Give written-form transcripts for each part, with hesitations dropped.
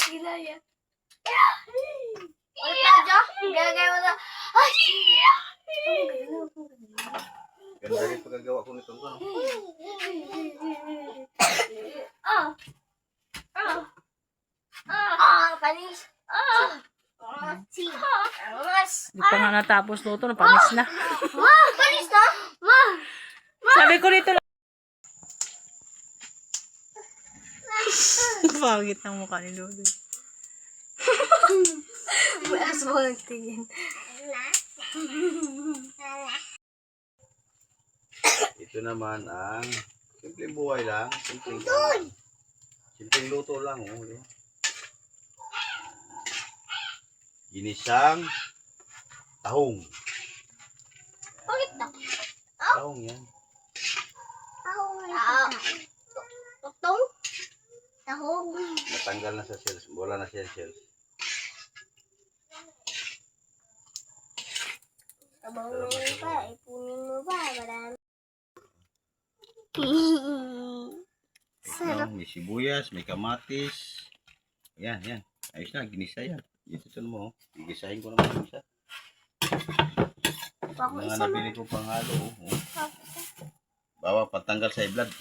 Ginaya. Ano gagawin mo na? Ay! Ganda rin pagkagawa ko nito. Panis. Hindi pa nga natapos luto, napanis na. Panis na? Sabi ko rito lang. Pangit ng mukha ni Lolo. Mas mo nagtingin. Ito naman ang simpleng buhay lang. Simpleng luto lang. Oh, yun. Ginisang tahong. Bakit na? Tahong yan. Tutong? Tahong. Natanggal na sa shells. Wala na siya shells. Abang mo pa, ipunin mo ba? Marami. Ito, may sibuyas, may kamatis. Yan, yan. Ayos na, ginisa yan. Ito mo. Gigisahin ko naman isa. Mga nabili ko panghalo. Bawa, patanggal sa high blood.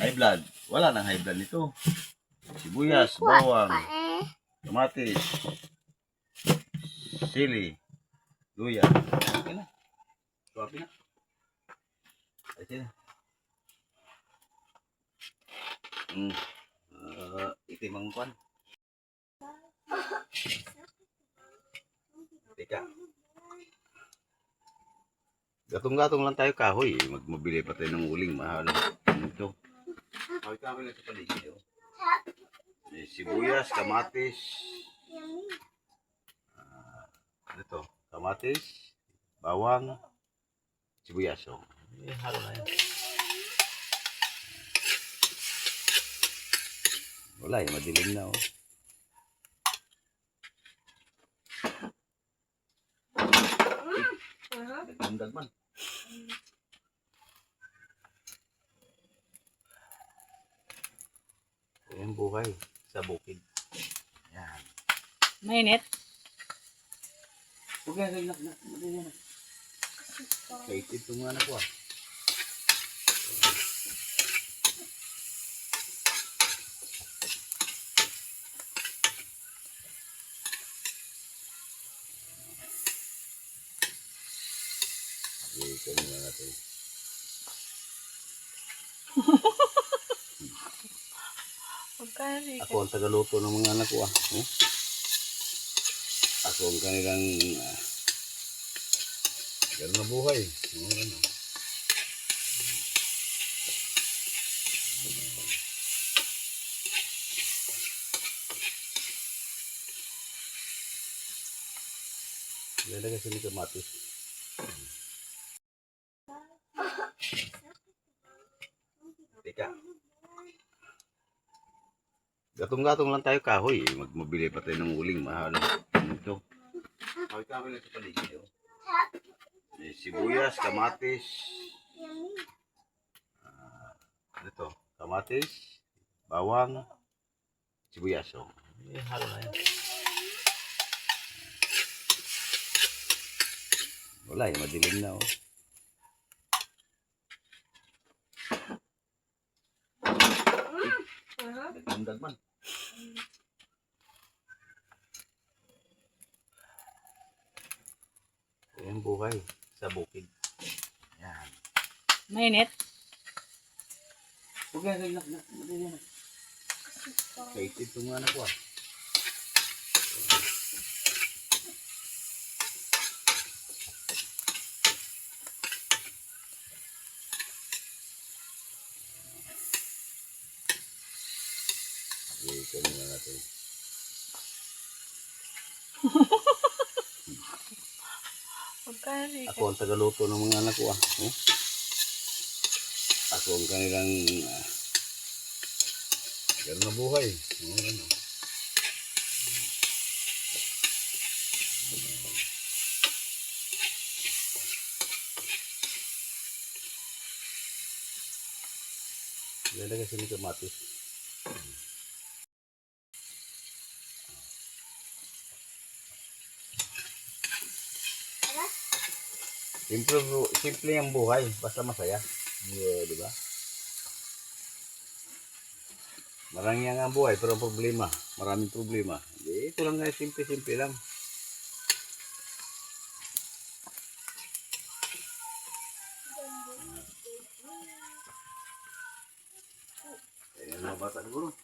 High blood. Wala nang high blood nito. Sibuyas, bawang, kamatis, sili, luya. Okay na. Suwapi na. Ayos na. Itimang kwan. Teka. Gatong-gatong lang tayo kahoy. Magmabili pa tayo ng uling. Mahal. Ito. Kahoy-kahoy lang sa paligid. May sibuyas, kamatis. Ito. Kamatis, bawang, sibuyas. Oh. Halo na yan. Wala eh. Madilim na. Oh. Nagdagdag man. Ayan buhay sa bukid. Yan. Mainit. Huwag yan. Kaitid itong anak ko ah. Ito na natin. Ako ang tagaluto ng mga anak ko ah. Ako ang kanilang gano'n na buhay. Ano. Ganda kasi ni kamatis. Teka. Gatong-gatong lang tayo kahoy. Magmabili pa tayo ng uling. Mahal. Ito. Kahoy-kahoy lang sa paligid. Oh. May sibuyas, kamatis. Ito. Kamatis, bawang, sibuyas. Oh. Halo na yan. Wala eh. Madilim na. Oh. Nagdagdag man. Ayan buhay sa bukid. Yan. Mainit. Huwag yan. Kaitid itong anak ko ah. Ito na natin. Ako ang tagaluto ng mga anak ko ah. Ako ang kanilang gano'n na buhay. Ano. Ganda kasi ni kamatis. Simple ang buhay, basta masaya. Yeah, di ba? Marami ang buhay, pero ang problema, maraming problema. Di, ito lang nga, simple lang. Ayan mga bata siguro.